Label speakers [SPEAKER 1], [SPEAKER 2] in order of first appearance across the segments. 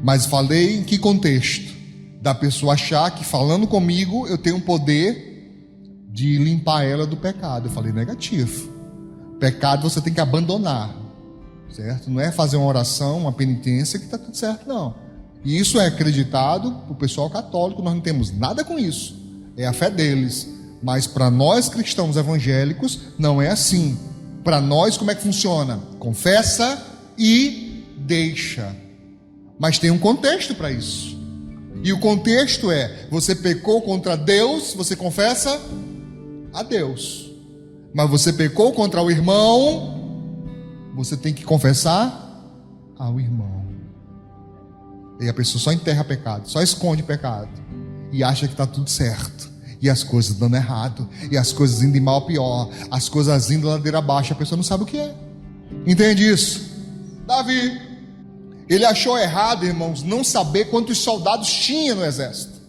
[SPEAKER 1] Mas falei em que contexto? Da pessoa achar que falando comigo eu tenho o poder de limpar ela do pecado. Eu falei negativo. Pecado você tem que abandonar, certo? Não é fazer uma oração, uma penitência que está tudo certo, não. E isso é acreditado para o pessoal católico, nós não temos nada com isso. É a fé deles. Mas para nós cristãos evangélicos, não é assim. Para nós, como é que funciona? Confessa e deixa. Mas tem um contexto para isso. E o contexto é: você pecou contra Deus, você confessa a Deus. Mas você pecou contra o irmão, você tem que confessar ao irmão. E a pessoa só enterra pecado, só esconde pecado e acha que está tudo certo, e as coisas dando errado, e as coisas indo de mal a pior, as coisas indo ladeira abaixo. A pessoa não sabe o que é. Entende isso? Davi, ele achou errado, irmãos, não saber quantos soldados tinha no exército.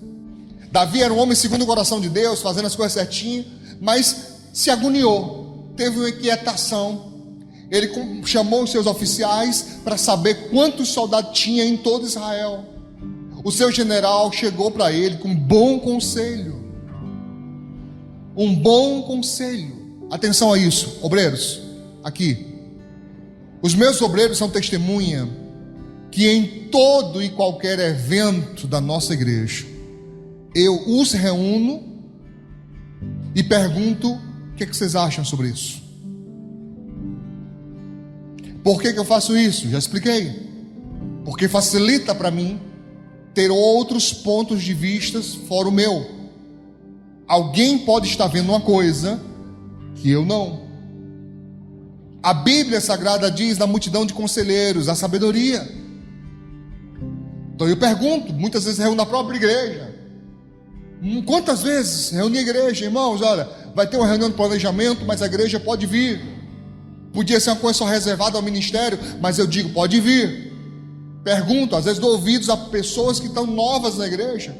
[SPEAKER 1] Davi era um homem segundo o coração de Deus, fazendo as coisas certinho, mas se agoniou, teve uma inquietação. Ele chamou os seus oficiais para saber quantos soldados tinha em todo Israel. O seu general chegou para ele com um bom conselho. Um bom conselho. Atenção a isso, obreiros, aqui. Os meus obreiros são testemunha que em todo e qualquer evento da nossa igreja, eu os reúno e pergunto: o que vocês acham sobre isso? Por que eu faço isso? Já expliquei. Porque facilita para mim ter outros pontos de vista fora o meu. Alguém pode estar vendo uma coisa que eu não. A Bíblia Sagrada diz: na multidão de conselheiros, a sabedoria. Então eu pergunto, muitas vezes reúno na própria igreja. Quantas vezes reúne a igreja, irmãos? Olha, vai ter uma reunião de planejamento, mas a igreja pode vir. Podia ser uma coisa só reservada ao ministério, mas eu digo, pode vir. Pergunto, às vezes dou ouvidos a pessoas que estão novas na igreja,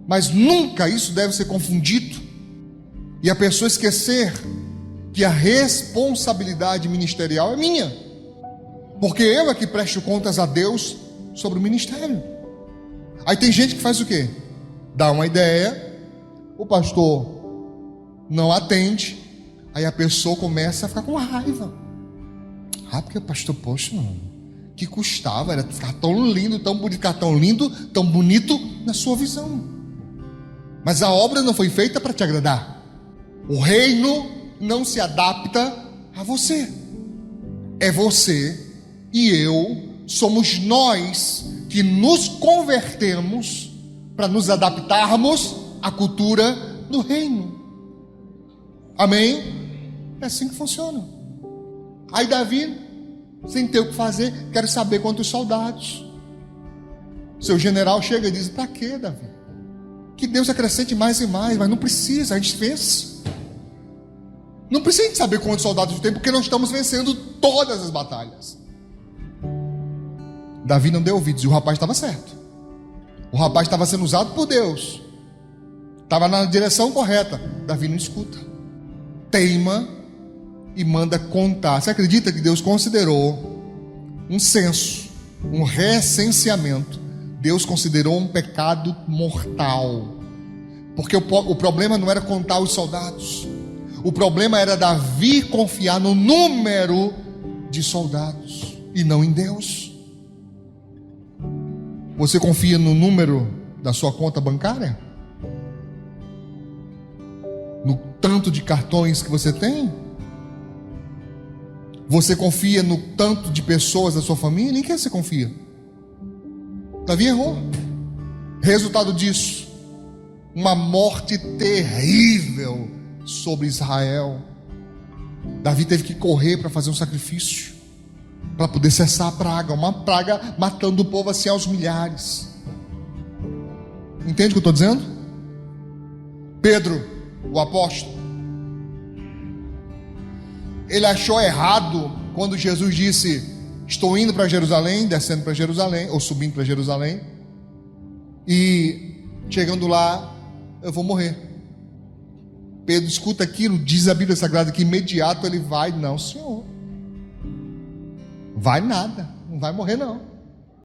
[SPEAKER 1] mas nunca isso deve ser confundido e a pessoa esquecer que a responsabilidade ministerial é minha, porque eu é que presto contas a Deus sobre o ministério. Aí tem gente que faz o quê? Dá uma ideia, o pastor não atende, aí a pessoa começa a ficar com raiva. Porque o pastor, poxa, mano, que custava, era ficar tão lindo, tão bonito, ficar tão lindo, tão bonito na sua visão. Mas a obra não foi feita para te agradar. O reino não se adapta a você. É você e eu, somos nós que nos convertemos para nos adaptarmos à cultura do reino. Amém? É assim que funciona. Aí Davi, sem ter o que fazer, quero saber quantos soldados. Seu general chega e diz: para quê, Davi? Que Deus acrescente mais e mais, mas não precisa, a gente fez. Não precisa de saber quantos soldados tem, porque nós estamos vencendo todas as batalhas. Davi não deu ouvidos e o rapaz estava certo. O rapaz estava sendo usado por Deus, estava na direção correta. Davi não escuta, teima e manda contar. Você acredita que Deus considerou um censo, um recenseamento? Deus considerou um pecado mortal, porque o problema não era contar os soldados, o problema era Davi confiar no número de soldados e não em Deus. Você confia no número da sua conta bancária? No tanto de cartões que você tem? Você confia no tanto de pessoas da sua família? Em quem você confia? Davi errou. Resultado disso, uma morte terrível sobre Israel. Davi teve que correr para fazer um sacrifício, para poder cessar a praga. Uma praga matando o povo assim aos milhares. Entende o que eu estou dizendo? Pedro, o apóstolo, ele achou errado quando Jesus disse: estou indo para Jerusalém, descendo para Jerusalém, ou subindo para Jerusalém, e chegando lá eu vou morrer. Pedro escuta aquilo, diz a Bíblia Sagrada que imediato ele vai: não, Senhor, vai nada, não vai morrer não.